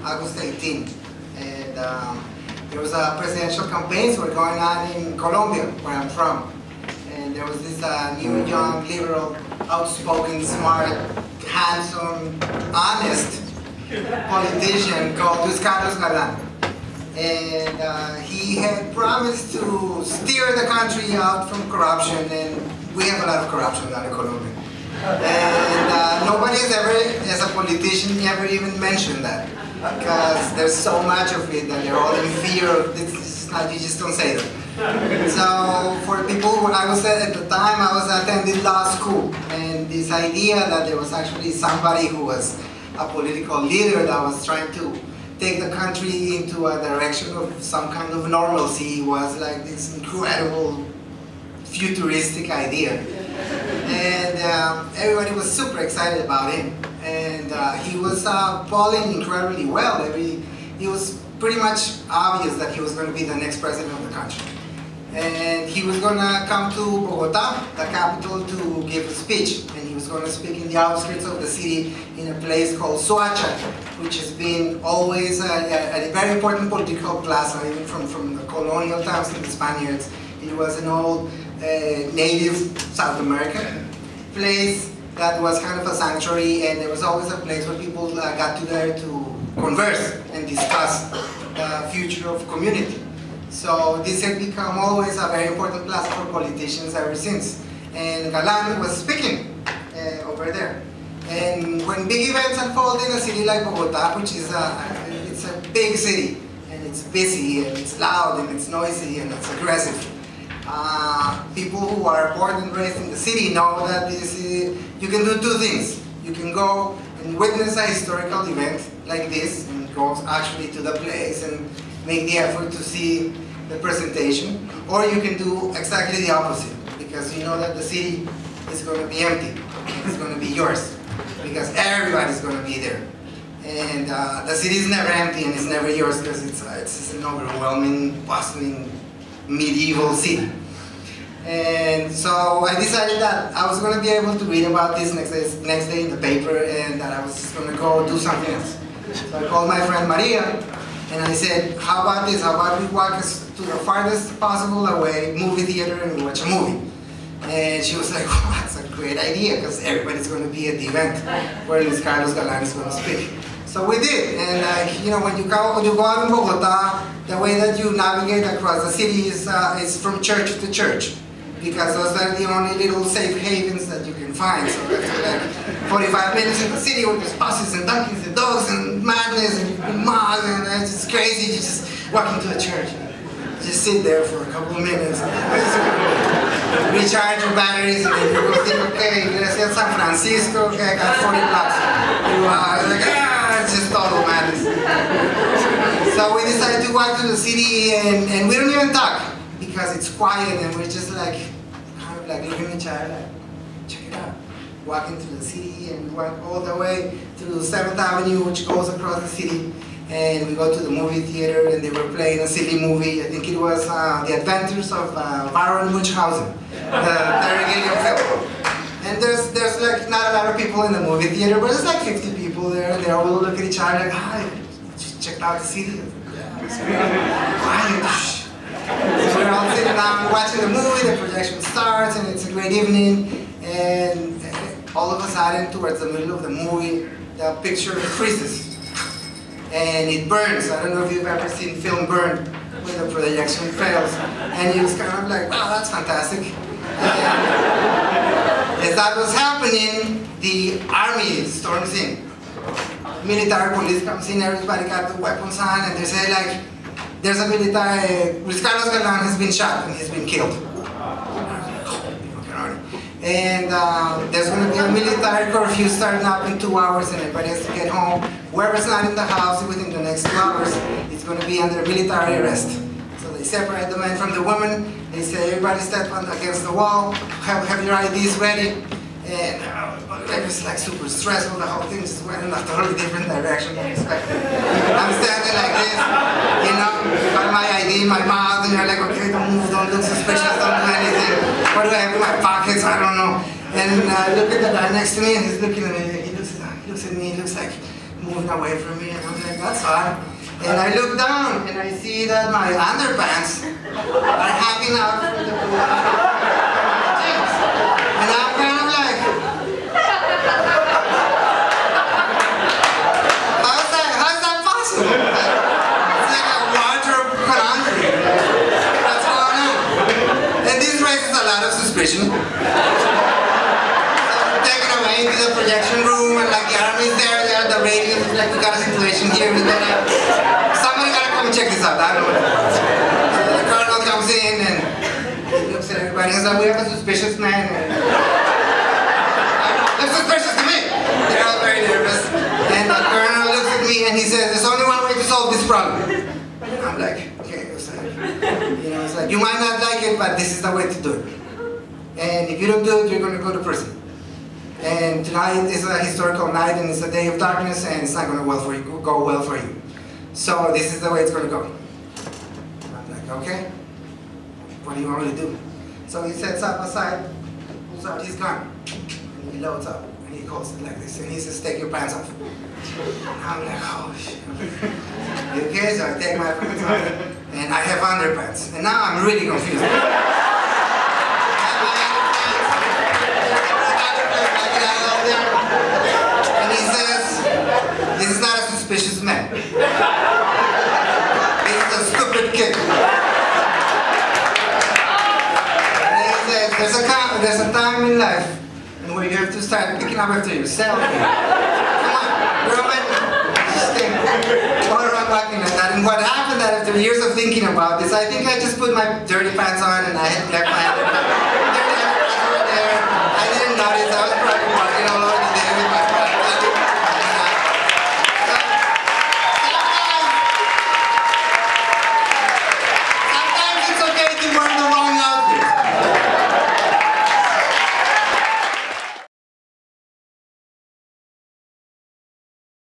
August 18. And there was presidential campaigns were going on in Colombia, where I'm from. And there was this new, young, liberal, outspoken, smart, handsome, honest politician called Carlos Galan. And he had promised to steer the country out from corruption, and we have a lot of corruption down in Colombia. And nobody has ever, as a politician, ever even mentioned that, because there's so much of it that they're all in fear of this. It's not, you just don't say that. So for people, when I was at the time, I was attending law school, and this idea that there was actually somebody who was a political leader that was trying to take the country into a direction of some kind of normalcy was like this incredible futuristic idea. And everybody was super excited about him. And he was polling incredibly well. It was pretty much obvious that he was going to be the next president of the country. And he was going to come to Bogota, the capital, to give a speech. And he was going to speak in the outskirts of the city in a place called Soacha, which has been always a very important political plaza, even from the colonial times of the Spaniards. It was an old native South American place that was kind of a sanctuary, and there was always a place where people got together to converse and discuss the future of community. So this had become always a very important plaza for politicians ever since. And Galan was speaking over there. And when big events unfold in a city like Bogota, which is it's a big city, and it's busy, and it's loud, and it's noisy, and it's aggressive, people who are born and raised in the city know that you can do two things. You can go and witness a historical event like this, and go actually to the place and make the effort to see the presentation, or you can do exactly the opposite, because you know that the city is going to be empty. It's going to be yours, because everybody's going to be there. And the city is never empty, and it's never yours, because it's an overwhelming, bustling, medieval city. And so I decided that I was going to be able to read about this next day in the paper, and that I was just going to go do something else. So I called my friend Maria, and I said, how about this? How about we walk us to the farthest possible away movie theater and we watch a movie? And she was like, well, that's a great idea, because everybody's going to be at the event where Carlos Galan is going to speak. So we did, and you know, when you go out in Bogota, the way that you navigate across the city is from church to church, because those are the only little safe havens that you can find. So after like 45 minutes in the city with there's buses and donkeys and dogs and madness and mud, and it's just crazy, you just walk into a church. Just sit there for a couple of minutes, recharge your batteries, and then you go think, okay, let's get San Francisco, okay, I got 40 bucks. Like, it's just total madness. So we decided to walk to the city, and we don't even talk, because it's quiet, and we're just like, kind of like looking at each other, like, check it out. Walking through the city, and we walk all the way to 7th Avenue, which goes across the city. And we go to the movie theater, and they were playing a silly movie. I think it was The Adventures of Baron Munchausen, the Terry Gilliam film. And there's like not a lot of people in the movie theater, but there's like 50 people there, and they all look at each other like, hi, just checked out the city. Yeah, it's quiet. So we're all sitting down watching the movie, the projection starts, and it's a great evening. And all of a sudden, towards the middle of the movie, the picture freezes. And it burns. I don't know if you've ever seen film burn when the projection fails. And you was kind of like, wow, that's fantastic. And as that was happening, the army storms in. Military police comes in, everybody got the weapons on, and they say like, there's a military, Carlos Galan has been shot and he's been killed. And there's going to be a military curfew starting up in 2 hours, and everybody has to get home. Whoever's not in the house within the next 2 hours is going to be under military arrest. So they separate the men from the women. They say, everybody step against the wall, have your IDs ready. And it was like super stressful. The whole thing just went in a totally different direction than expected. I'm standing like this, you know, got my ID in my mouth, and you're like, okay, don't move, don't look suspicious, don't do anything. What do I have in my pockets? I don't know. And I look at the guy next to me, and he's looking at me. He looks at me. He looks like moving away from me, and I'm like, that's odd. And I look down, and I see that my underpants are hanging out from the jeans. And I'm kind of like, how's that possible? It's like a wardrobe conundrum. What's going on? And this raises a lot of suspicion. So I'm taken away into the projection room, and like the army's there, the radio is like, we got a situation here, somebody gotta come and check this out, I don't know. So the colonel comes in and he looks at everybody and says, we have a suspicious man. And looks suspicious to me. They're all very nervous. And the colonel looks at me and he says, there's only one way to solve this problem. And I'm like, okay, it's like, you might not like it, but this is the way to do it. And if you don't do it, you're gonna go to prison. And tonight is a historical night, and it's a day of darkness, and it's not going to go well for you. So this is the way it's going to go. And I'm like, okay, what do you want me to do? So he sets up aside, pulls out his gun, and he loads up, and he holds it like this, and he says, take your pants off. And I'm like, oh shit. Okay, so I take my pants off, and I have underpants, and now I'm really confused. And he says, this is not a suspicious man. This is a stupid kid. And he says, there's a time in life where you have to start picking up after yourself. Come on, you're a man. Just think. All around walking like that. And what happened that after years of thinking about this, I think I just put my dirty pants on and I had left my